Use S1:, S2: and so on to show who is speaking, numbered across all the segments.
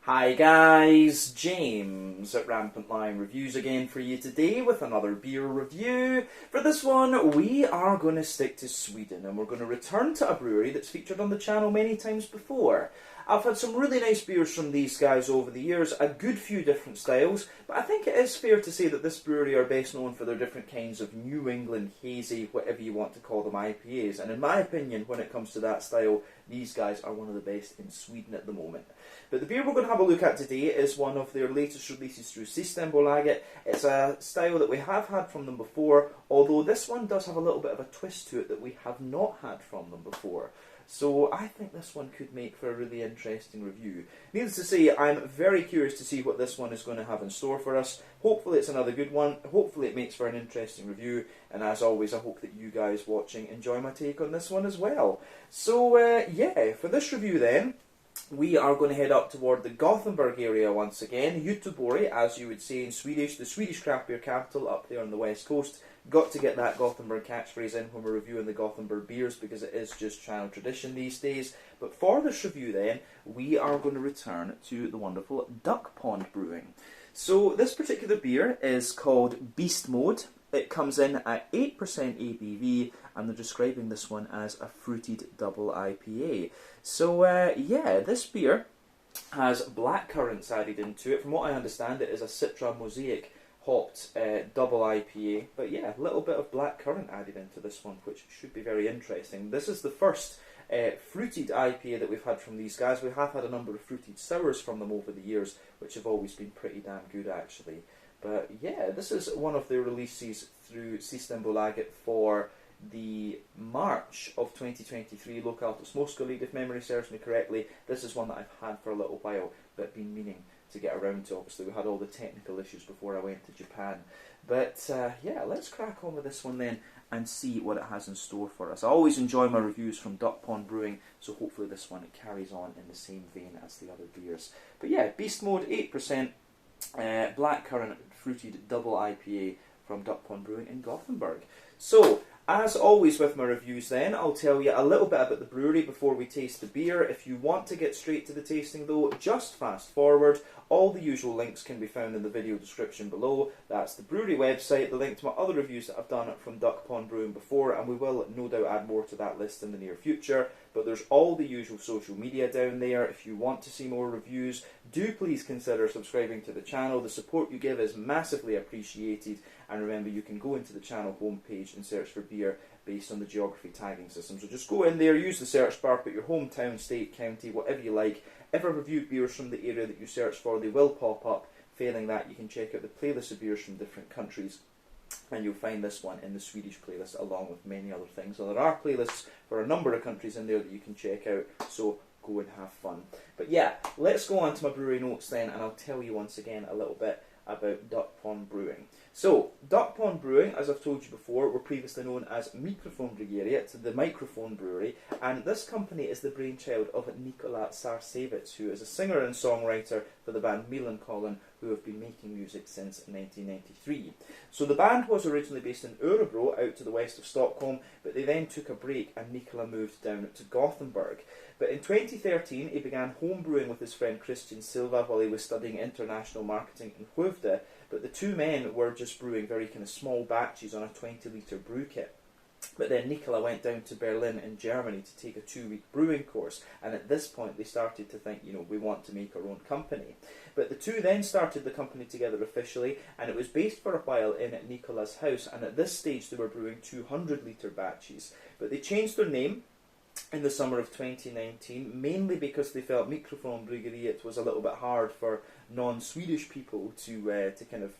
S1: Hi guys, James at Rampant Lion Reviews again for you today with another beer review. For this one, we are going to stick to Sweden and we're going to return to a brewery that's featured on the channel many times before. I've had some really nice beers from these guys over the years, a good few different styles, but I think it is fair to say that this brewery are best known for their different kinds of New England hazy, whatever you want to call them, IPAs. And in my opinion, when it comes to that style, these guys are one of the best in Sweden at the moment. But the beer we're going to have a look at today is one of their latest releases through Systembolaget. It's a style that we have had from them before, although this one does have a little bit of a twist to it that we have not had from them before. So I think this one could make for a really interesting review. Needless to say, I'm very curious to see what this one is going to have in store for us. Hopefully it's another good one. Hopefully it makes for an interesting review. And as always, I hope that you guys watching enjoy my take on this one as well. So yeah, for this review then, we are going to head up toward the Gothenburg area once again. Göteborg, as you would say in Swedish, the Swedish craft beer capital up there on the west coast. Got to get that Gothenburg catchphrase in when we're reviewing the Gothenburg beers because it is just channel tradition these days. But for this review then, we are going to return to the wonderful Duck Pond Brewing. So this particular beer is called Beast Mode. It comes in at 8% ABV and they're describing this one as a fruited double IPA. So yeah, this beer has black currants added into it. From what I understand, it is a Citra Mosaic hopped double IPA, but yeah, a little bit of black currant added into this one, which should be very interesting. This is the first fruited IPA that we've had from these guys. We have had a number of fruited sours from them over the years, which have always been pretty damn good actually. But yeah, this is one of their releases through Systembolaget for the March of 2023 Lokaltus Moskva, if memory serves me correctly. This is one that I've had for a little while, but been meaning to get around to. Obviously, we had all the technical issues before I went to Japan. But yeah, let's crack on with this one then and see what it has in store for us. I always enjoy my reviews from Duck Pond Brewing, so hopefully this one carries on in the same vein as the other beers. But yeah, Beast Mode, 8%, black currant fruited double IPA from Duck Pond Brewing in Gothenburg. So, as always with my reviews then, I'll tell you a little bit about the brewery before we taste the beer. If you want to get straight to the tasting though, just fast forward. All the usual links can be found in the video description below. That's the brewery website, the link to my other reviews that I've done from Duck Pond Brewing before, and we will no doubt add more to that list in the near future. But there's all the usual social media down there. If you want to see more reviews, do please consider subscribing to the channel. The support you give is massively appreciated. And remember, you can go into the channel homepage and search for beer based on the geography tagging system. So just go in there, use the search bar, put your hometown, state, county, whatever you like. If I review beers from the area that you search for, they will pop up. Failing that, you can check out the playlist of beers from different countries. And you'll find this one in the Swedish playlist along with many other things. So there are playlists for a number of countries in there that you can check out. So go and have fun. But yeah, let's go on to my brewery notes then, and I'll tell you once again a little bit about Duck Pond Brewing. So, Duck Pond Brewing, as I've told you before, were previously known as Mikrofonbryggeriet, the Microphone Brewery, and this company is the brainchild of Nikola Sarcevich, who is a singer and songwriter for the band Millencolin, who have been making music since 1993. So the band was originally based in Örebro, out to the west of Stockholm, but they then took a break and Nikola moved down to Gothenburg. But in 2013, he began home brewing with his friend Christian Silva while he was studying international marketing in Skövde, but the two men were just brewing very kind of small batches on a 20-litre brew kit. But then Nikola went down to Berlin in Germany to take a 2-week brewing course, and at this point they started to think, you know, we want to make our own company. But the two then started the company together officially, and it was based for a while in Nikola's house, and at this stage they were brewing 200-litre batches. But they changed their name in the summer of 2019, mainly because they felt Mikrofonbryggeriet was a little bit hard for non-Swedish people to kind of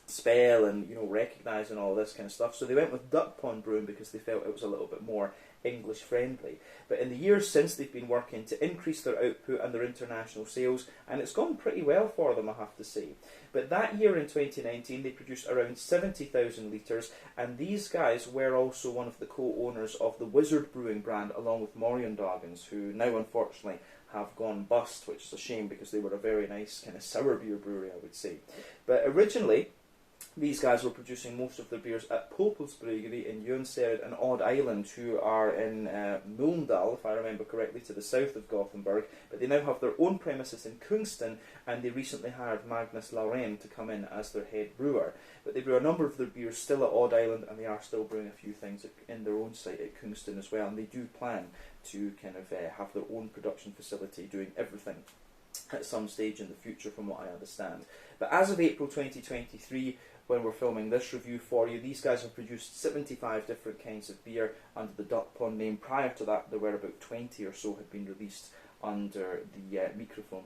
S1: spell and, you know, recognise and all this kind of stuff. So they went with Duck Pond Brewing because they felt it was a little bit more English friendly. But in the years since, they've been working to increase their output and their international sales, and it's gone pretty well for them, I have to say. But that year in 2019 they produced around 70,000 litres, and these guys were also one of the co-owners of the Wizard Brewing brand along with Morgendagens, who now unfortunately have gone bust, which is a shame because they were a very nice kind of sour beer brewery, I would say. But originally These guys were producing most of their beers at Popels Brewery in Jonsered and Odd Island, who are in Mölndal, if I remember correctly, to the south of Gothenburg. But they now have their own premises in Kungsten, and they recently hired Magnus Laurén to come in as their head brewer. But they brew a number of their beers still at Odd Island, and they are still brewing a few things in their own site at Kungsten as well. And they do plan to kind of have their own production facility doing everything at some stage in the future, from what I understand. But as of April 2023, when we're filming this review for you, these guys have produced 75 different kinds of beer under the Duck Pond name. Prior to that, there were about 20 or so had been released under the Mikrofon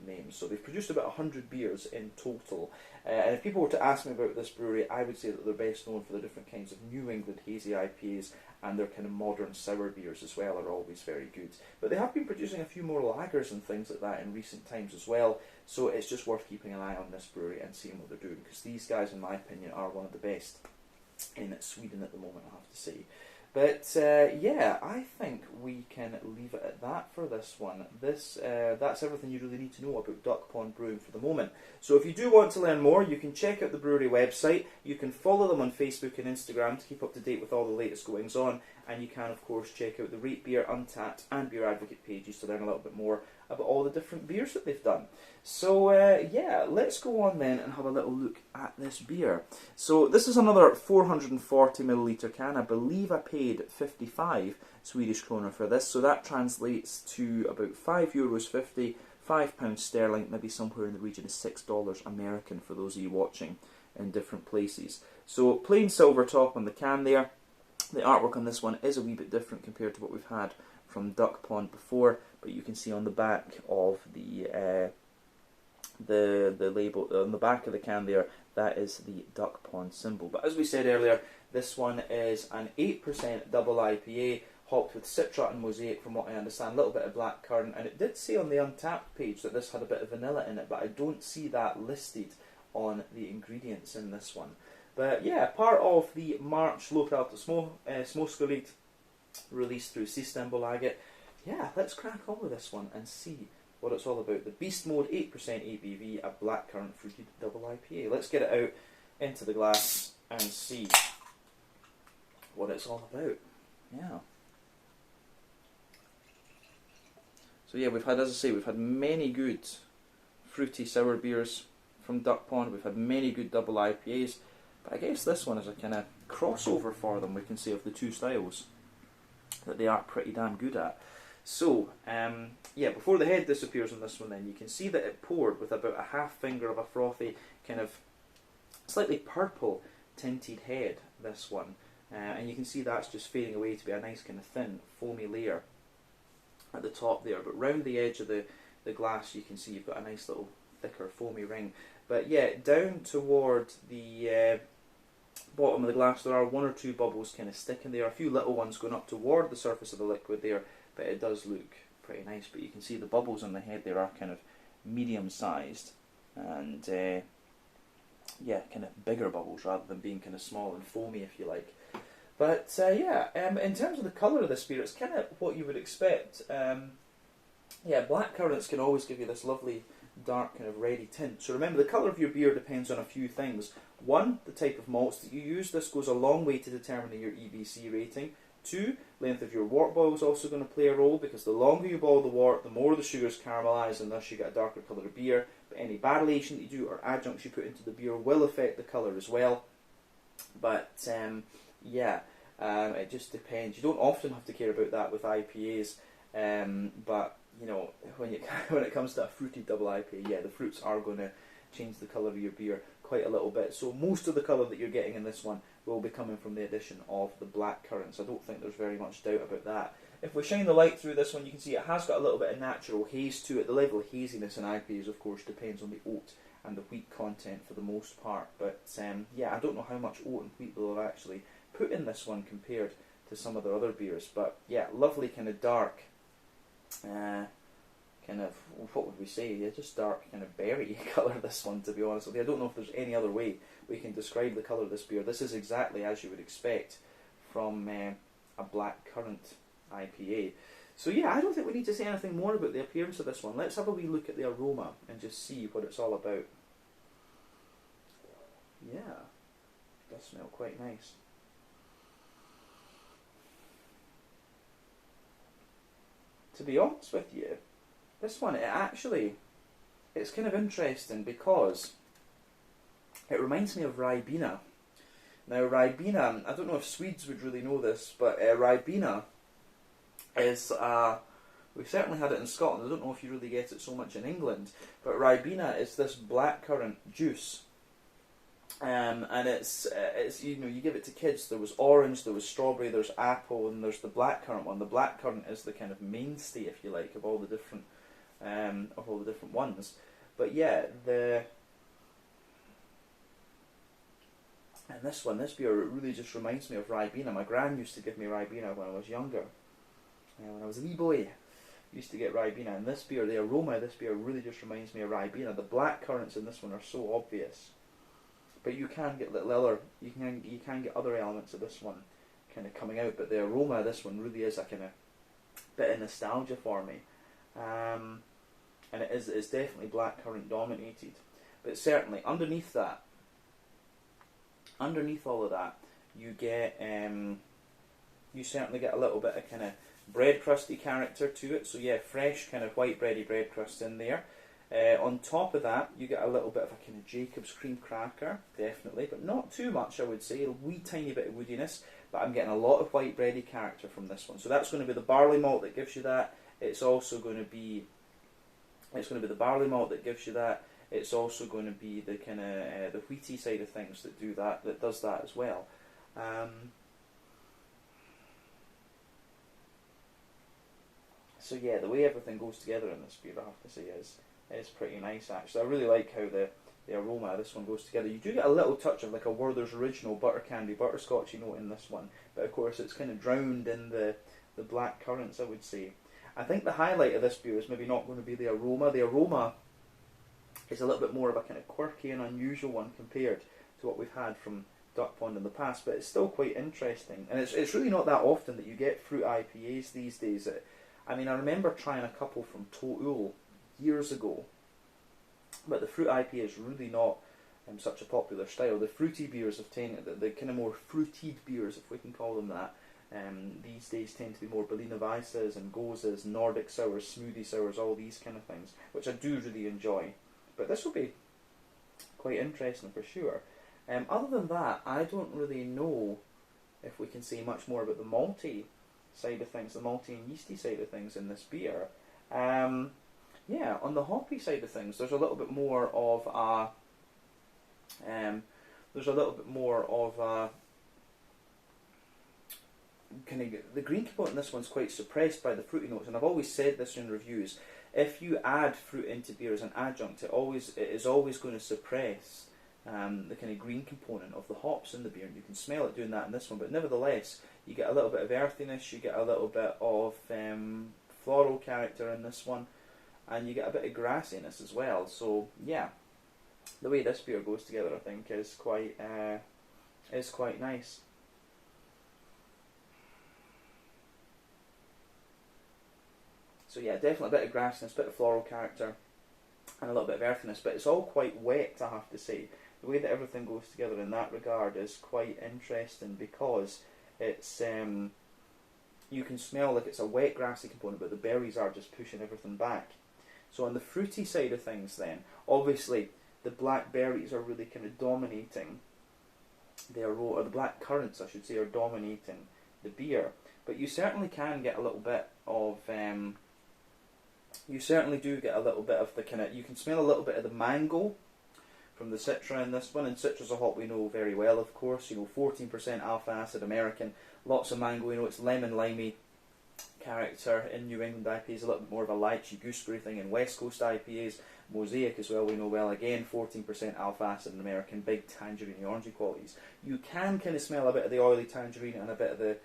S1: name. So they've produced about 100 beers in total. And if people were to ask me about this brewery, I would say that they're best known for the different kinds of New England hazy IPAs, and their kind of modern sour beers as well are always very good. But they have been producing a few more lagers and things like that in recent times as well, so it's just worth keeping an eye on this brewery and seeing what they're doing, because these guys, in my opinion, are one of the best in Sweden at the moment, I have to say. But yeah, I think we can leave it at that for this one. That's everything you really need to know about Duck Pond Brewing for the moment. So if you do want to learn more, you can check out the brewery website. You can follow them on Facebook and Instagram to keep up to date with all the latest goings on. And you can, of course, check out the Rate Beer, Untappd and Beer Advocate pages to learn a little bit more about all the different beers that they've done. So yeah, let's go on then and have a little look at this beer. So this is another 440ml can. I believe I paid 55 Swedish kronor for this, so that translates to about €5.50, £5 sterling, maybe somewhere in the region of $6 American for those of you watching in different places. So plain silver top on the can there. The artwork on this one is a wee bit different compared to what we've had from Duck Pond before, but you can see on the back of the label, on the back of the can there, that is the Duck Pond symbol. But as we said earlier, this one is an 8% double IPA, hopped with Citra and Mosaic from what I understand, a little bit of blackcurrant, and it did say on the Untappd page that this had a bit of vanilla in it, but I don't see that listed on the ingredients in this one. But yeah, part of the March Lokallt Småskaligt released through Systembolaget. Yeah, let's crack on with this one and see what it's all about. The Beast Mode 8% ABV, a blackcurrant fruited double IPA. Let's get it out into the glass and see what it's all about. Yeah. So yeah, we've had, as I say, we've had many good fruity sour beers from Duck Pond. We've had many good double IPAs. But I guess this one is a kind of crossover for them, we can say, of the two styles that they are pretty damn good at. So, yeah, before the head disappears on this one then, you can see that it poured with about a half finger of a frothy, kind of slightly purple tinted head, this one. And you can see that's just fading away to be a nice kind of thin, foamy layer at the top there. But round the edge of the glass, you can see you've got a nice little thicker foamy ring. But yeah, down toward the bottom of the glass, there are one or two bubbles kind of sticking there, a few little ones going up toward the surface of the liquid there, but it does look pretty nice. But you can see the bubbles on the head there are kind of medium sized, and yeah, kind of bigger bubbles rather than being kind of small and foamy, if you like. But yeah, in terms of the colour of this beer, it's kind of what you would expect. Yeah, blackcurrants can always give you this lovely dark kind of reddy tint. So remember, the colour of your beer depends on a few things. One, the type of malts that you use. This goes a long way to determining your EBC rating. Two, length of your wort boil is also going to play a role, because the longer you boil the wort, the more the sugars caramelise, and thus you get a darker colour of beer. But any barrelation that you do or adjuncts you put into the beer will affect the colour as well. But yeah, it just depends. You don't often have to care about that with IPAs, but you know, when it comes to a fruity double IPA, yeah, the fruits are going to change the colour of your beer quite a little bit. So most of the colour that you're getting in this one will be coming from the addition of the blackcurrants. I don't think there's very much doubt about that. If we shine the light through this one, you can see it has got a little bit of natural haze to it. The level of haziness in IPAs, of course, depends on the oat and the wheat content for the most part. But yeah, I don't know how much oat and wheat they'll have actually put in this one compared to some of their other beers. But yeah, lovely kind of dark, kind of, what would we say? Yeah, just dark kind of berry colour, this one, to be honest with you. I don't know if there's any other way we can describe the colour of this beer. This is exactly as you would expect from a blackcurrant IPA. So yeah, I don't think we need to say anything more about the appearance of this one. Let's have a wee look at the aroma and just see what it's all about. yeah, it does smell quite nice. To be honest with you, this one, it's kind of interesting because it reminds me of Ribena. Now, Ribena, I don't know if Swedes would really know this, but Ribena is, we've certainly had it in Scotland. I don't know if you really get it so much in England, but Ribena is this blackcurrant juice. And it's you know, you give it to kids. There was orange, there was strawberry, there's apple, and there's the blackcurrant one. The blackcurrant is the kind of mainstay, if you like, of all the different ones. But yeah, and this beer, it really just reminds me of Ribena. My gran used to give me Ribena when I was younger. When I was a wee boy, I used to get Ribena. And this beer, the aroma of this beer really just reminds me of Ribena. The blackcurrants in this one are so obvious. But you can get little other, you can get other elements of this one kind of coming out. But the aroma of this one really is a kind of bit of nostalgia for me. And it's definitely blackcurrant dominated. But certainly, underneath all of that, you get, you certainly get a little bit of kind of bread crusty character to it. So yeah, fresh kind of white bready bread crust in there. On top of that, you get a little bit of a kind of Jacob's cream cracker, definitely, but not too much, I would say. A wee tiny bit of woodiness, but I'm getting a lot of white bready character from this one. So that's going to be the barley malt that gives you that. It's also going to be the barley malt that gives you that. It's also going to be the kind of the wheaty side of things that does that as well. So yeah, the way everything goes together in this beer, I have to say, is pretty nice actually. I really like how the aroma of this one goes together. You do get a little touch of like a Werther's Original butter candy butterscotchy note in this one, but of course it's kind of drowned in the black currants, I would say. I think the highlight of this beer is maybe not going to be the aroma. The aroma is a little bit more of a kind of quirky and unusual one compared to what we've had from Duck Pond in the past, but it's still quite interesting. And it's really not that often that you get fruit IPAs these days. I remember trying a couple from To'ul years ago, but the fruit IPA is really not such a popular style. The fruity beers have tended, the kind of more fruited beers, if we can call them that, these days tend to be more Berliner Weisses and Goses, Nordic sours, smoothie sours, all these kind of things, which I do really enjoy. But this will be quite interesting for sure. Other than that, I don't really know if we can say much more about the malty side of things, the malty and yeasty side of things in this beer. Yeah, on the hoppy side of things, there's a little bit more of a kind of, the green component in this one's quite suppressed by the fruity notes, and I've always said this in reviews. If you add fruit into beer as an adjunct, it is always going to suppress the kind of green component of the hops in the beer, and you can smell it doing that in this one. But nevertheless, you get a little bit of earthiness, you get a little bit of floral character in this one, and you get a bit of grassiness as well. So yeah, the way this beer goes together, I think, is quite nice. So yeah, definitely a bit of grassiness, a bit of floral character, and a little bit of earthiness, but it's all quite wet, I have to say. The way that everything goes together in that regard is quite interesting, because it's you can smell like it's a wet grassy component, but the berries are just pushing everything back. So on the fruity side of things then, obviously the black berries are really kind of dominating or the black currants, I should say, are dominating the beer. But you certainly can get a little bit of you certainly do get a little bit of the kind of, you can smell a little bit of the mango from the Citra in this one, and Citra's a hop we know very well, of course. 14% alpha acid, American, lots of mango. It's lemon limey character in New England IPAs, a little bit more of a lychee gooseberry thing in West Coast IPAs. Mosaic as well, we know well, again 14% alpha acid and American, big tangerine orangey qualities. You can kind of smell a bit of the oily tangerine and a bit of the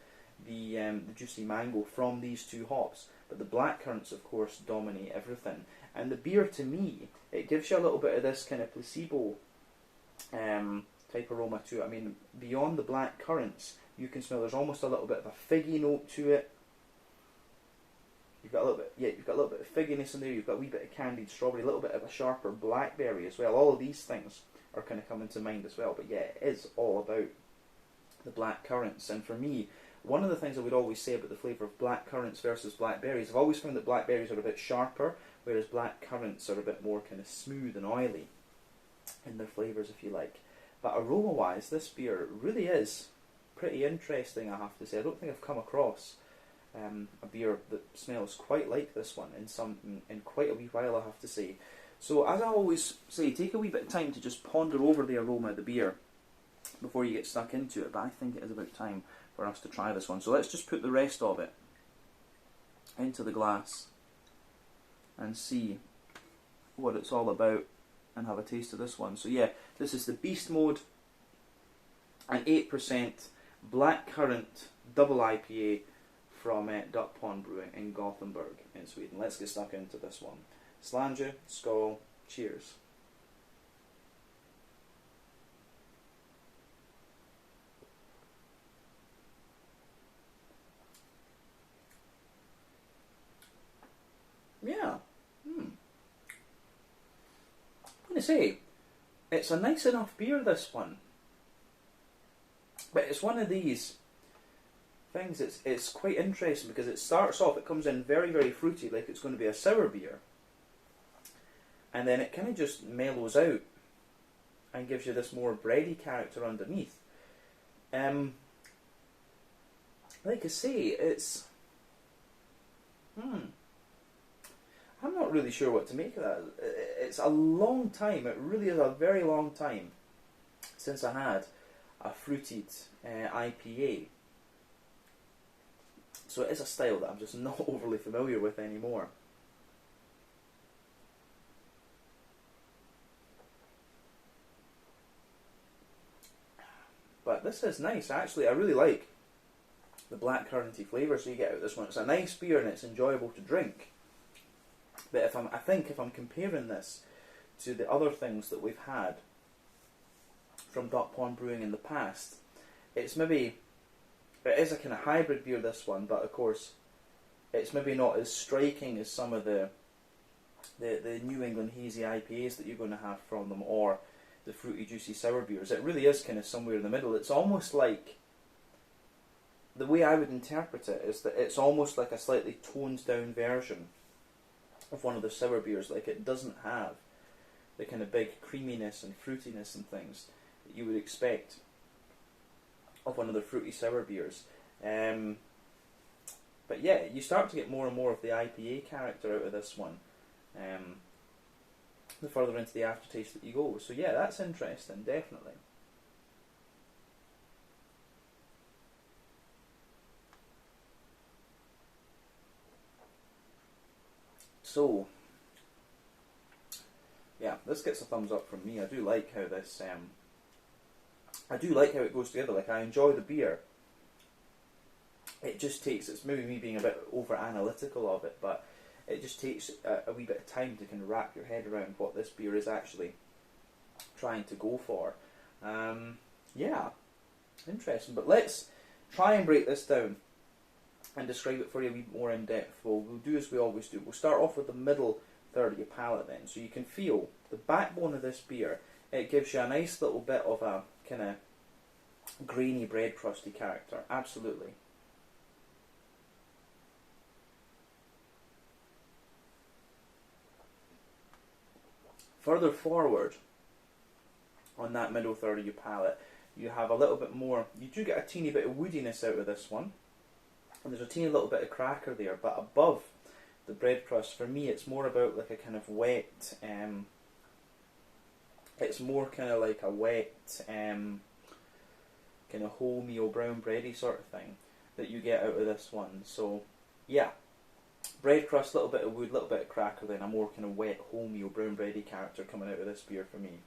S1: juicy mango from these two hops, but the black currants, of course, dominate everything. And the beer, to me, it gives you a little bit of this kind of placebo type aroma to it. Beyond the black currants, you can smell there's almost a little bit of a figgy note to it. You've got a little bit of figginess in there. You've got a wee bit of candied strawberry, a little bit of a sharper blackberry as well. All of these things are kind of coming to mind as well. But yeah, it is all about the black currants. And for me, one of the things I would always say about the flavour of black currants versus blackberries, I've always found that blackberries are a bit sharper, whereas black currants are a bit more kind of smooth and oily in their flavours, if you like. But aroma-wise, this beer really is pretty interesting, I have to say. I don't think I've come across a beer that smells quite like this one in quite a wee while, I have to say. So as I always say, take a wee bit of time to just ponder over the aroma of the beer before you get stuck into it. But I think it is about time for us to try this one. So let's just put the rest of it into the glass and see what it's all about and have a taste of this one. So yeah, this is the Beast Mode, an 8% blackcurrant double IPA from Duck Pond Brewing in Gothenburg in Sweden. Let's get stuck into this one. Slange, skål, cheers. Yeah. I'm going to say, it's a nice enough beer, this one. But it's one of these things, it's quite interesting because it starts off, it comes in very, very fruity, like it's going to be a sour beer. And then it kind of just mellows out and gives you this more bready character underneath. Like I say, it's... I'm not really sure what to make of that. It's a long time, it really is a very long time since I had a fruited IPA. So it is a style that I'm just not overly familiar with anymore. But this is nice, actually. I really like the blackcurranty flavours you get out of this one. It's a nice beer and it's enjoyable to drink. But I think if I'm comparing this to the other things that we've had from Duck Pond Brewing in the past, it is a kind of hybrid beer, this one, but of course it's maybe not as striking as some of the New England hazy IPAs that you're going to have from them, or the fruity juicy sour beers. It really is kind of somewhere in the middle. It's almost like, the way I would interpret it is that it's almost like a slightly toned down version of one of the sour beers. Like, it doesn't have the kind of big creaminess and fruitiness and things that you would expect of one of the fruity sour beers. But yeah, you start to get more and more of the IPA character out of this one the further into the aftertaste that you go. So yeah, that's interesting, definitely. So yeah, this gets a thumbs up from me. I do like how this I do like how it goes together. Like, I enjoy the beer. It just takes, it's maybe me being a bit over analytical of it, but it just takes a wee bit of time to kind of wrap your head around what this beer is actually trying to go for. Yeah, interesting. But let's try and break this down and describe it for you a wee bit more in depth. We'll do as we always do. We'll start off with the middle third of your palate then. So you can feel the backbone of this beer. It gives you a nice little bit of a kind of grainy bread crusty character. Absolutely. Further forward on that middle third of your palate, you have a little bit more, you do get a teeny bit of woodiness out of this one, and there's a teeny little bit of cracker there, but above the bread crust, for me, it's more about like a kind of wet, it's more kind of like a wet, kind of wholemeal brown bready sort of thing that you get out of this one. So yeah, bread crust, little bit of wood, little bit of cracker, then a more kind of wet wholemeal brown bready character coming out of this beer for me.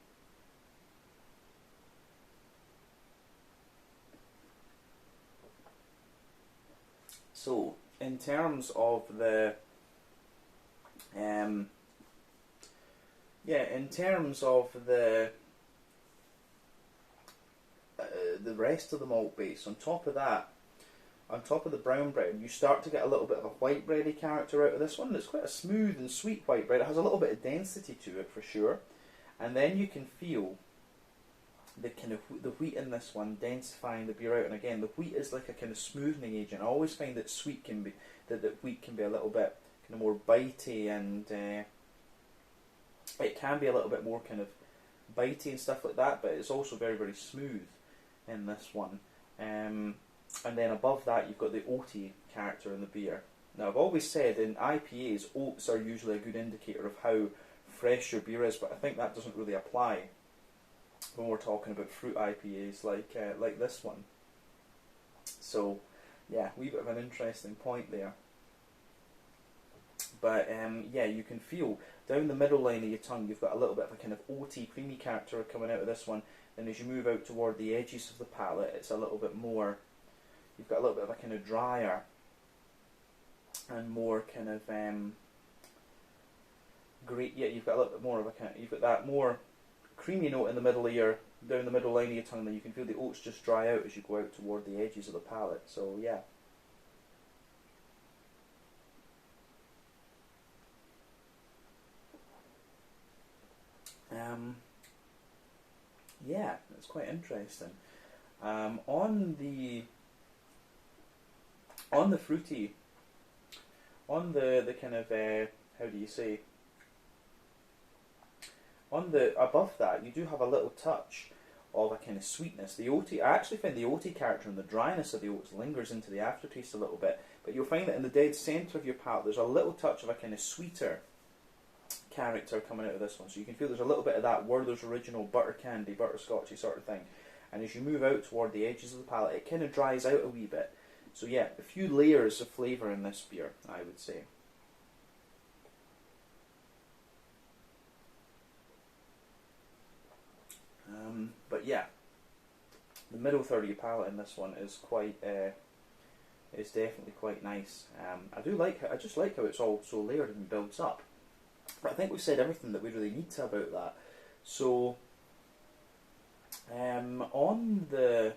S1: So in terms of the the rest of the malt base, on top of that, on top of the brown bread, you start to get a little bit of a white bready character out of this one. It's quite a smooth and sweet white bread. It has a little bit of density to it for sure. And then you can feel the kind of the wheat in this one densifying the beer out, and again the wheat is like a kind of smoothing agent. I always find that that wheat can be a little bit kind of more bitey, and it can be a little bit more kind of bitey and stuff like that, but it's also very, very smooth in this one. And then above that you've got the oaty character in the beer. Now I've always said in IPAs oats are usually a good indicator of how fresh your beer is, but I think that doesn't really apply when we're talking about fruit IPAs like this one. So yeah, a wee bit of an interesting point there. But yeah, you can feel down the middle line of your tongue you've got a little bit of a kind of oaty, creamy character coming out of this one. Then as you move out toward the edges of the palate, it's a little bit more, you've got a little bit of a kind of drier and more kind of great. Yeah, you've got a little bit more of a kind of, you've got that more creamy note in the middle of your, down the middle line of your tongue. Then you can feel the oats just dry out as you go out toward the edges of the palate. So yeah. Yeah, it's quite interesting. On the fruity, on the kind of how do you say? On the above that, you do have a little touch of a kind of sweetness. The oaty, I actually find the oaty character and the dryness of the oats lingers into the aftertaste a little bit, but you'll find that in the dead centre of your palate, there's a little touch of a kind of sweeter character coming out of this one. So you can feel there's a little bit of that Werther's Original butter candy, butterscotchy sort of thing. And as you move out toward the edges of the palate, it kind of dries out a wee bit. So yeah, a few layers of flavour in this beer, I would say. But yeah, the middle third of your palate in this one is quite, is definitely quite nice. I just like how it's all so layered and builds up. But I think we've said everything that we really need to about that. So, on the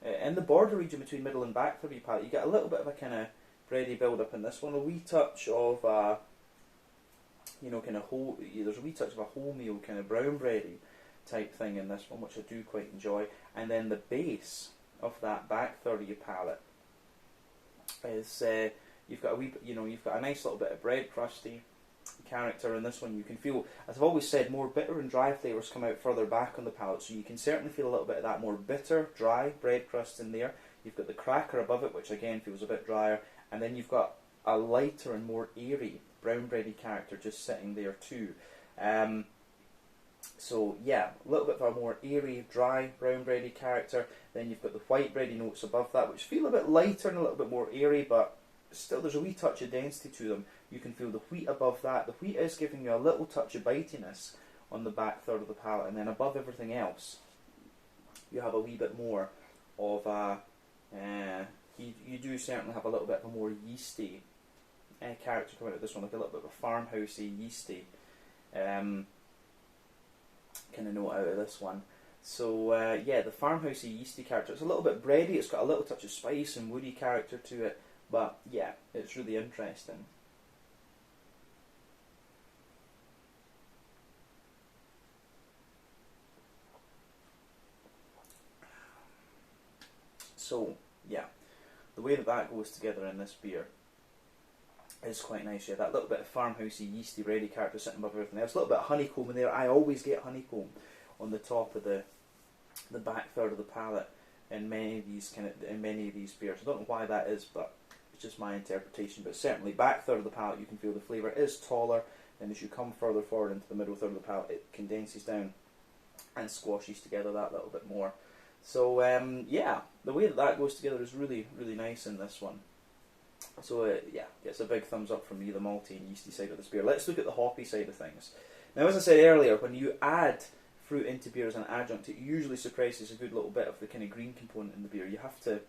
S1: in the border region between middle and back third of your palate, you get a little bit of a kind of bready build up in this one. A wee touch of kind of whole. There's a wee touch of a wholemeal kind of brown bready type thing in this one, which I do quite enjoy. And then the base of that back third of your palate is you've got a wee, you've got a nice little bit of bread crusty character in this one. You can feel, as I've always said, more bitter and dry flavours come out further back on the palate, so you can certainly feel a little bit of that more bitter, dry bread crust in there. You've got the cracker above it, which again feels a bit drier, and then you've got a lighter and more airy brown bready character just sitting there too. So yeah, a little bit of a more airy, dry brown bready character. Then you've got the white bready notes above that, which feel a bit lighter and a little bit more airy, but still there's a wee touch of density to them. You can feel the wheat above that. The wheat is giving you a little touch of bitiness on the back third of the palate, and then above everything else, you have a wee bit more of a. You do certainly have a little bit of a more yeasty character coming out of this one, like a little bit of a farmhousey, yeasty kind of note out of this one. So yeah, the farmhousey, yeasty character. It's a little bit bready. It's got a little touch of spice and woody character to it. But yeah, it's really interesting. So yeah, the way that goes together in this beer is quite nice. Yeah, that little bit of farmhousey, yeasty, bready character sitting above everything else. A little bit of honeycomb in there. I always get honeycomb on the top of the back third of the palate in many of these beers. I don't know why that is, but it's just my interpretation. But certainly back third of the palate, you can feel the flavour is taller, and as you come further forward into the middle third of the palate, it condenses down and squashes together that little bit more. So yeah, the way that goes together is really, really nice in this one. So yeah, gets a big thumbs up from me, the malty and yeasty side of this beer. Let's look at the hoppy side of things. Now, as I said earlier, when you add fruit into beer as an adjunct, it usually suppresses a good little bit of the kind of green component in the beer. You have to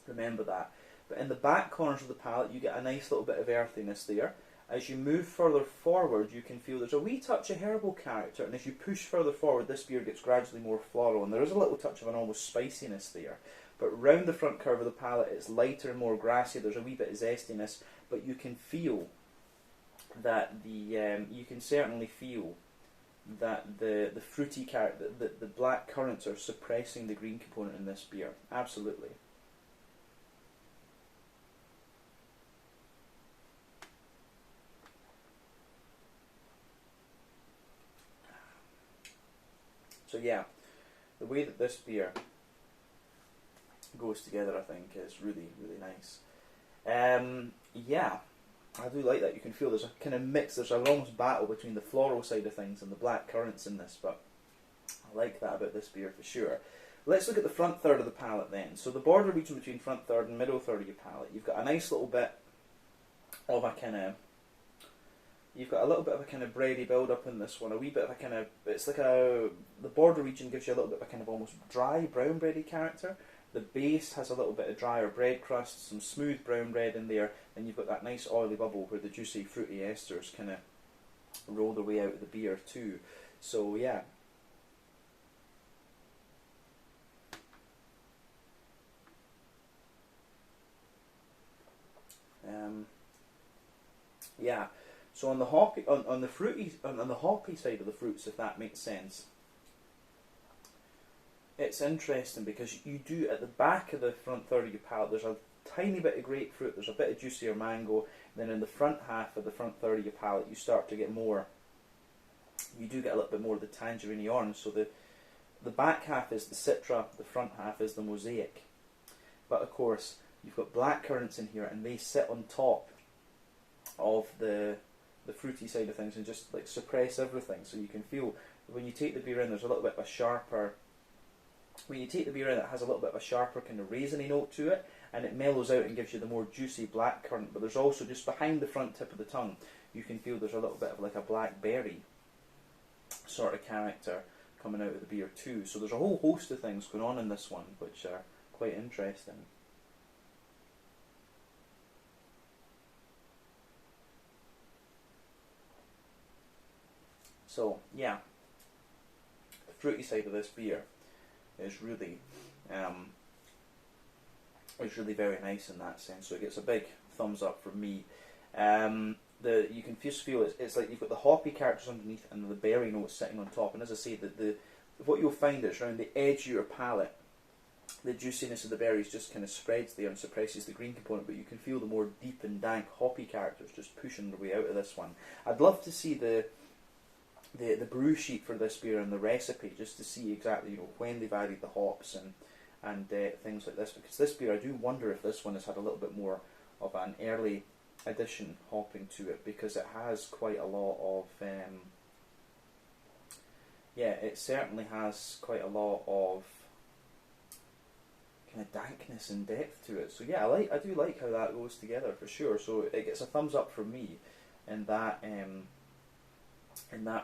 S1: remember that. But in the back corners of the palate, you get a nice little bit of earthiness there. As you move further forward, you can feel there's a wee touch of herbal character, and as you push further forward, this beer gets gradually more floral, and there is a little touch of an almost spiciness there. But round the front curve of the palate, it's lighter and more grassy. There's a wee bit of zestiness, but you can feel that you can certainly feel that the fruity character, the black currants are suppressing the green component in this beer. Absolutely. So yeah, the way that this beer goes together, I think, is really, really nice. Yeah, I do like that. You can feel there's a kind of mix, there's an almost battle between the floral side of things and the black currants in this, but I like that about this beer for sure. Let's look at the front third of the palate then. So the border region between front third and middle third of your palate, you've got a nice little bit of a kind of, you've got a little bit of a kind of bready build up in this one, a wee bit of a kind of, it's like the border region gives you a little bit of a kind of almost dry brown bready character. The base has a little bit of drier bread crust, some smooth brown bread in there, and you've got that nice oily bubble where the juicy fruity esters kind of roll their way out of the beer too. So yeah. Yeah. So on the hoppy, on the fruity, on the hoppy side of the fruits, if that makes sense, it's interesting because you do, at the back of the front third of your palate, there's a tiny bit of grapefruit, there's a bit of juicier mango, and then in the front half of the front third of your palate you start to get more, you do get a little bit more of the tangerine orange. So the back half is the citra, the front half is the mosaic. But of course, you've got black currants in here and they sit on top of the fruity side of things and just like suppress everything. So you can feel, when you take the beer in, there's a little bit of a sharper, when you take the beer in, it has a little bit of a sharper kind of raisiny note to it, and it mellows out and gives you the more juicy black currant. But there's also, just behind the front tip of the tongue, you can feel there's a little bit of like a blackberry sort of character coming out of the beer too. So there's a whole host of things going on in this one which are quite interesting. So yeah, the fruity side of this beer is really very nice in that sense. So it gets a big thumbs up from me. You can just feel it's like you've got the hoppy characters underneath and the berry notes sitting on top. And as I say, what you'll find is around the edge of your palate, the juiciness of the berries just kind of spreads there and suppresses the green component, but you can feel the more deep and dank hoppy characters just pushing their way out of this one. I'd love to see the brew sheet for this beer and the recipe, just to see exactly, you know, when they've added the hops and things like this, because this beer, I do wonder if this one has had a little bit more of an early addition hopping to it, because it has quite a lot of yeah, it certainly has quite a lot of kind of dankness and depth to it. So yeah, I do like how that goes together for sure. So it gets a thumbs up from me in that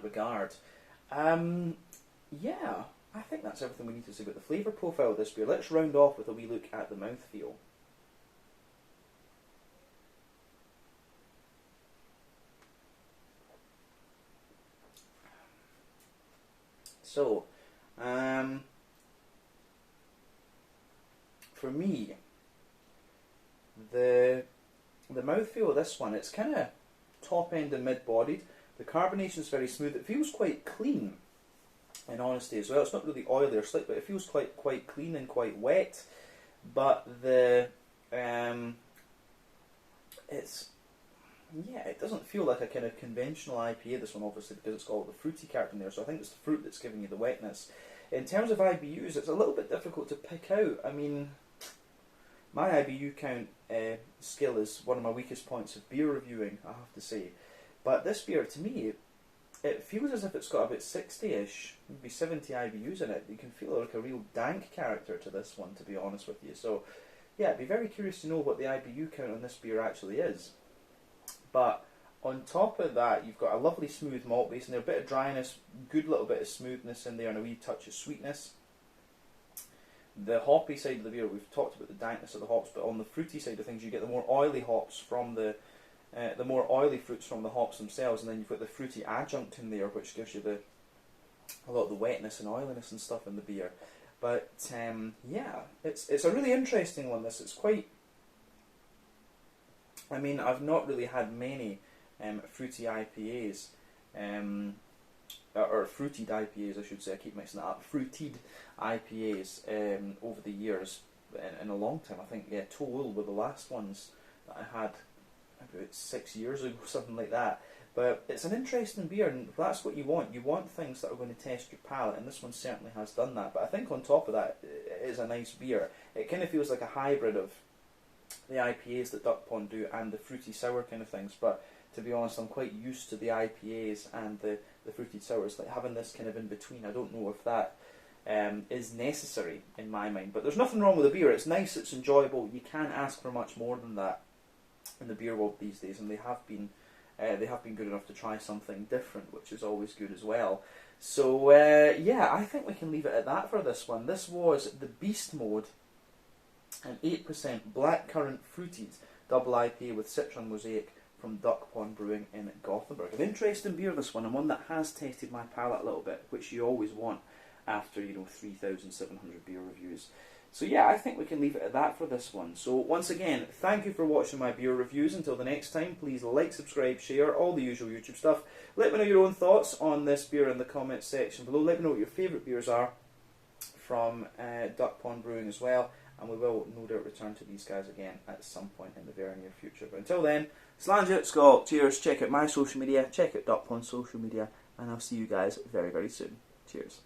S1: regard. Yeah, I think that's everything we need to say about the flavour profile of this beer. Let's round off with a wee look at the mouthfeel. So, for me, the mouthfeel of this one, it's kind of top end and mid bodied. The carbonation is very smooth. It feels quite clean, in honesty as well. It's not really oily or slick, but it feels quite clean and quite wet. But it doesn't feel like a kind of conventional IPA, this one, obviously, because it's got all the fruity character in there. So I think it's the fruit that's giving you the wetness. In terms of IBUs, it's a little bit difficult to pick out. I mean, my IBU count skill is one of my weakest points of beer reviewing, I have to say. But this beer, to me, it feels as if it's got about 60-ish, maybe 70 IBUs in it. You can feel like a real dank character to this one, to be honest with you. So, yeah, I'd be very curious to know what the IBU count on this beer actually is. But on top of that, you've got a lovely smooth malt base in there, a bit of dryness, good little bit of smoothness in there, and a wee touch of sweetness. The hoppy side of the beer, we've talked about the dankness of the hops, but on the fruity side of things, you get the more oily hops from the more oily fruits from the hops themselves, and then you've got the fruity adjunct in there, which gives you a lot of the wetness and oiliness and stuff in the beer. But yeah, it's a really interesting one. This, it's quite. I mean, I've not really had many fruity IPAs or fruited IPAs, I should say. I keep mixing that up. Fruited IPAs over the years in a long time. I think Toll were the last ones that I had about 6 years ago, something like that. But it's an interesting beer, and that's what you want. You want things that are going to test your palate, and this one certainly has done that. But I think on top of that, it is a nice beer. It kind of feels like a hybrid of the IPAs that Duck Pond do and the fruity sour kind of things. But to be honest, I'm quite used to the IPAs and the fruited sours. Like having this kind of in between, I don't know if that is necessary in my mind. But there's nothing wrong with the beer. It's nice, it's enjoyable. You can't ask for much more than that in the beer world these days, and they have been good enough to try something different, which is always good as well. So yeah, I think we can leave it at that for this one. This was the Beast Mode, an 8% blackcurrant fruited double IPA with Citron Mosaic from Duck Pond Brewing in Gothenburg. An interesting beer, this one, and one that has tested my palate a little bit, which you always want after 3,700 beer reviews. So yeah, I think we can leave it at that for this one. So once again, thank you for watching my beer reviews. Until the next time, please like, subscribe, share, all the usual YouTube stuff. Let me know your own thoughts on this beer in the comments section below. Let me know what your favourite beers are from Duck Pond Brewing as well. And we will no doubt return to these guys again at some point in the very near future. But until then, Slange, Scott, cheers. Check out my social media, check out Duck Pond's social media, and I'll see you guys very, very soon. Cheers.